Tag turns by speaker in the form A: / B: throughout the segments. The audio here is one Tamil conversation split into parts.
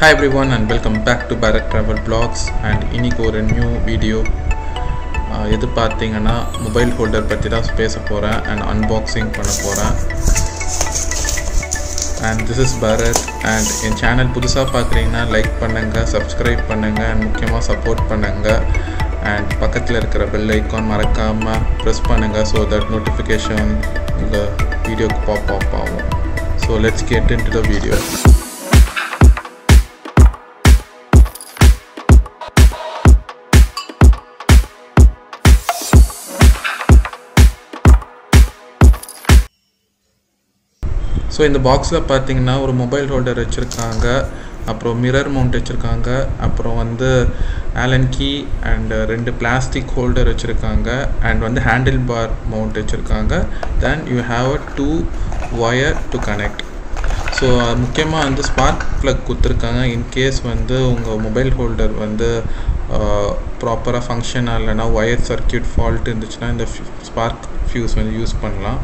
A: Hi everyone and welcome back to Bharath Travel Vlogs and இன்னைக்கு ஒரு new video எது பாத்தீங்கன்னா mobile holder பத்தி தான் பேச போறேன் and unboxing பண்ண போறேன். And this is Bharath and in channel புதுசா பார்க்கறீங்கன்னா லைக் பண்ணுங்க, subscribe பண்ணுங்க and முக்கியமா support பண்ணுங்க and பக்கத்துல இருக்கிற bell icon மறக்காம press பண்ணுங்க so that notification உங்க வீடியோக்கு pop ஆகும். So let's get into the video. So in the box la pathina or mobile holder vechirukanga, appo mirror mount vechirukanga, appo vandu allen key and rendu plastic holder vechirukanga and vandu handlebar mount vechirukanga. Then you have a 2 wire to connect. So mukkiyama vandu spark plug kuthirukanga in case vandu unga mobile holder vandu proper function allana wire circuit fault irunduchna inda spark fuse vandu use pannalam.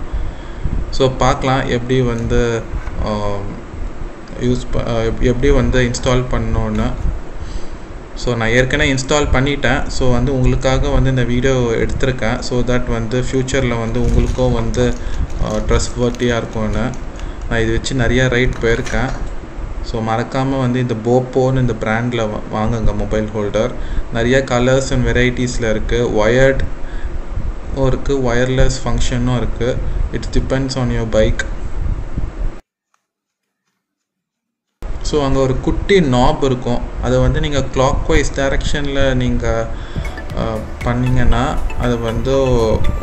A: So பார்க்கலாம் எப்படி வந்து எப்படி வந்து இன்ஸ்டால் பண்ணனும்னு. ஸோ நான் ஏற்கனவே இன்ஸ்டால் பண்ணிட்டேன். ஸோ வந்து உங்களுக்காக வந்து இந்த வீடியோ எடுத்திருக்கேன் ஸோ தட் வந்து ஃப்யூச்சரில் வந்து உங்களுக்கும் வந்து ட்ரஸ்ட்வர்த்தியாக இருக்கும்னு. நான் இது வச்சு நிறையா ரைட் போயிருக்கேன். ஸோ மறக்காமல் வந்து இந்த போப்போன்னு இந்த பிராண்டில் வாங்குங்க மொபைல் ஹோல்டர். நிறைய கலர்ஸ் அண்ட் வெரைட்டிஸில் இருக்குது. ஒயர்ட் இருக்கு, வயர்லெஸ் ஃபங்க்ஷனும் இருக்கு. It depends on your bike. So அங்கே ஒரு குட்டி நாப் இருக்கும். அதை வந்து நீங்கள் clockwise டைரக்ஷனில் நீங்கள் பண்ணிங்கன்னா அது வந்து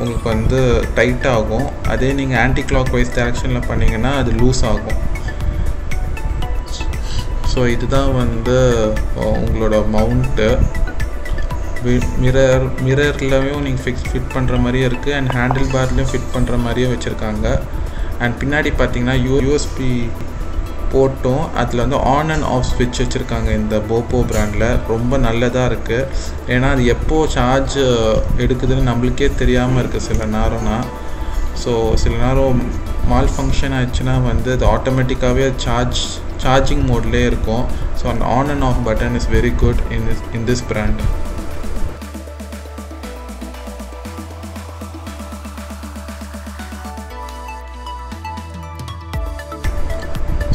A: உங்களுக்கு வந்து டைட் ஆகும். அதே நீங்கள் ஆன்டி clockwise டைரக்ஷனில் பண்ணிங்கன்னா அது லூஸ் ஆகும். ஸோ இதுதான் வந்து உங்களோட மவுண்ட்டு. மிரர்லயும் நீங்க ஃபிட் பண்ற மாதிரியே இருக்கு அண்ட் ஹேண்டில் பார்லயும் ஃபிட் பண்ற மாதிரியே வச்சிருக்காங்க. அண்ட் பின்னாடி பாத்தீங்கன்னா USB போர்ட்டும் அதுல வந்து ஆன் அண்ட் ஆஃப் ஸ்விட்ச் வச்சிருக்காங்க. இந்த போபோ பிராண்ட்ல ரொம்ப நல்லதா இருக்கு. ஏன்னா அது எப்போ சார்ஜ் எடுக்குதுன்னு நம்மளுக்கே தெரியாம இருக்கு சில நேரம்னா. ஸோ சில நேரம் மால் ஃபங்க்ஷன் ஆச்சுன்னா வந்து அது ஆட்டோமேட்டிக்காவே சார்ஜிங் மோட்லேயே இருக்கும். ஸோ அந்த on and off button is very good in this brand.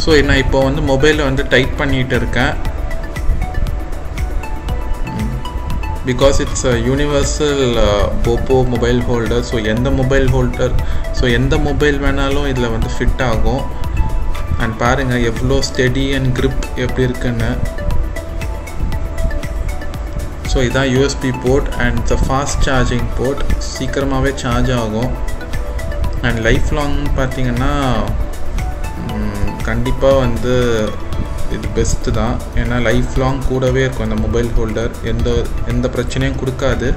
A: So நான் இப்போ வந்து மொபைலில் வந்து டைப் பண்ணிகிட்டு இருக்கேன். Because it's a universal Bobo mobile holder. So எந்த மொபைல் வேணாலும் இதில் வந்து ஃபிட் ஆகும். அண்ட் பாருங்கள் எவ்வளோ ஸ்டெடி அண்ட் கிரிப் எப்படி இருக்குன்னு. ஸோ இதுதான் USB port and the fast charging port. சீக்கிரமாகவே சார்ஜ் ஆகும். அண்ட் லைஃப் லாங் பார்த்தீங்கன்னா கண்டிப்பாக வந்து இது பெஸ்ட்டு தான். ஏன்னா லைஃப் லாங் கூடவே இருக்கும் இந்த மொபைல் ஹோல்டர். எந்த பிரச்சனையும் கொடுக்காது.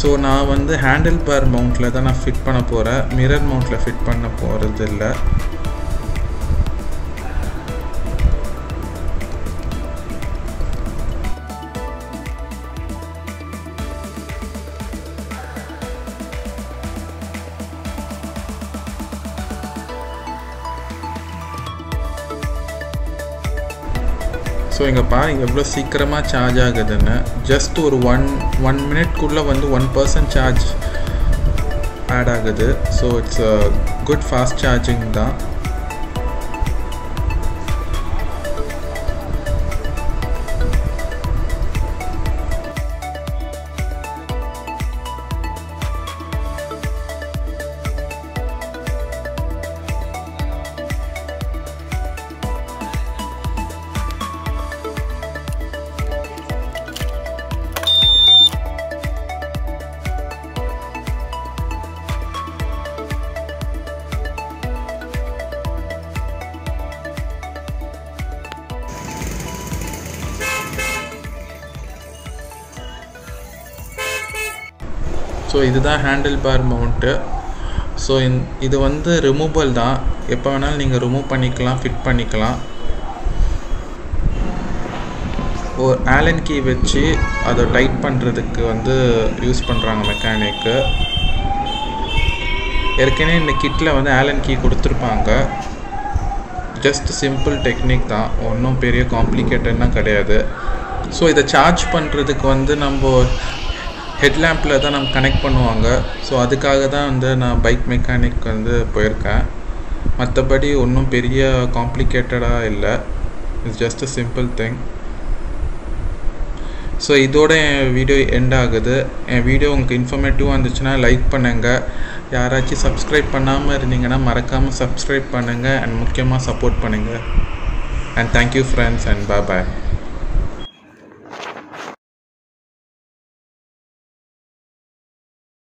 A: ஸோ நான் வந்து ஹேண்டில் பார் மவுண்ட்டில் தான் நான் ஃபிட் பண்ண போகிறேன். மிரர் மவுண்ட்டில் ஃபிட் பண்ண போகிறது இல்லை. ஸோ இங்கே பாருங்க எவ்வளோ சீக்கிரமாக சார்ஜ் ஆகுதுன்னு. ஜஸ்ட் ஒரு ஒன் மினிட்குள்ளே வந்து 1% சார்ஜ் ஆட் ஆகுது. So it's a good fast charging தான். ஸோ இதுதான் ஹேண்டில் பார் மவுண்ட்டு. ஸோ இது வந்து ரிமூவபிள் தான். எப்போ வேணாலும் நீங்கள் ரிமூவ் பண்ணிக்கலாம், ஃபிட் பண்ணிக்கலாம். ஒரு ஆலன் கீ வச்சு அதை டைட் பண்ணுறதுக்கு வந்து யூஸ் பண்ணுறாங்க மெக்கானிக்கு. ஏற்கனவே இந்த கிட்டில் வந்து ஆலன் கீ கொடுத்துருப்பாங்க. ஜஸ்ட் சிம்பிள் டெக்னிக் தான், ஒன்றும் பெரிய காம்ப்ளிகேட்டட்னா கிடையாது. ஸோ இதை சார்ஜ் பண்ணுறதுக்கு வந்து நம்ம ஹெட்லேம்பில் தான் நம்ம கனெக்ட் பண்ணுவாங்க. ஸோ அதுக்காக தான் வந்து நான் பைக் மெக்கானிக் வந்து போயிருக்கேன். மற்றபடி ஒன்றும் பெரிய காம்ப்ளிகேட்டடாக இல்லை, it's just a simple thing. So இதோட என் வீடியோ எண்ட் ஆகுது. என் வீடியோ உங்களுக்கு இன்ஃபர்மேட்டிவாக இருந்துச்சுன்னா லைக் பண்ணுங்கள். யாராச்சும் சப்ஸ்கிரைப் பண்ணாமல் இருந்தீங்கன்னா மறக்காமல் சப்ஸ்கிரைப் பண்ணுங்கள் அண்ட் முக்கியமாக சப்போர்ட் பண்ணுங்கள். And thank you friends and bye.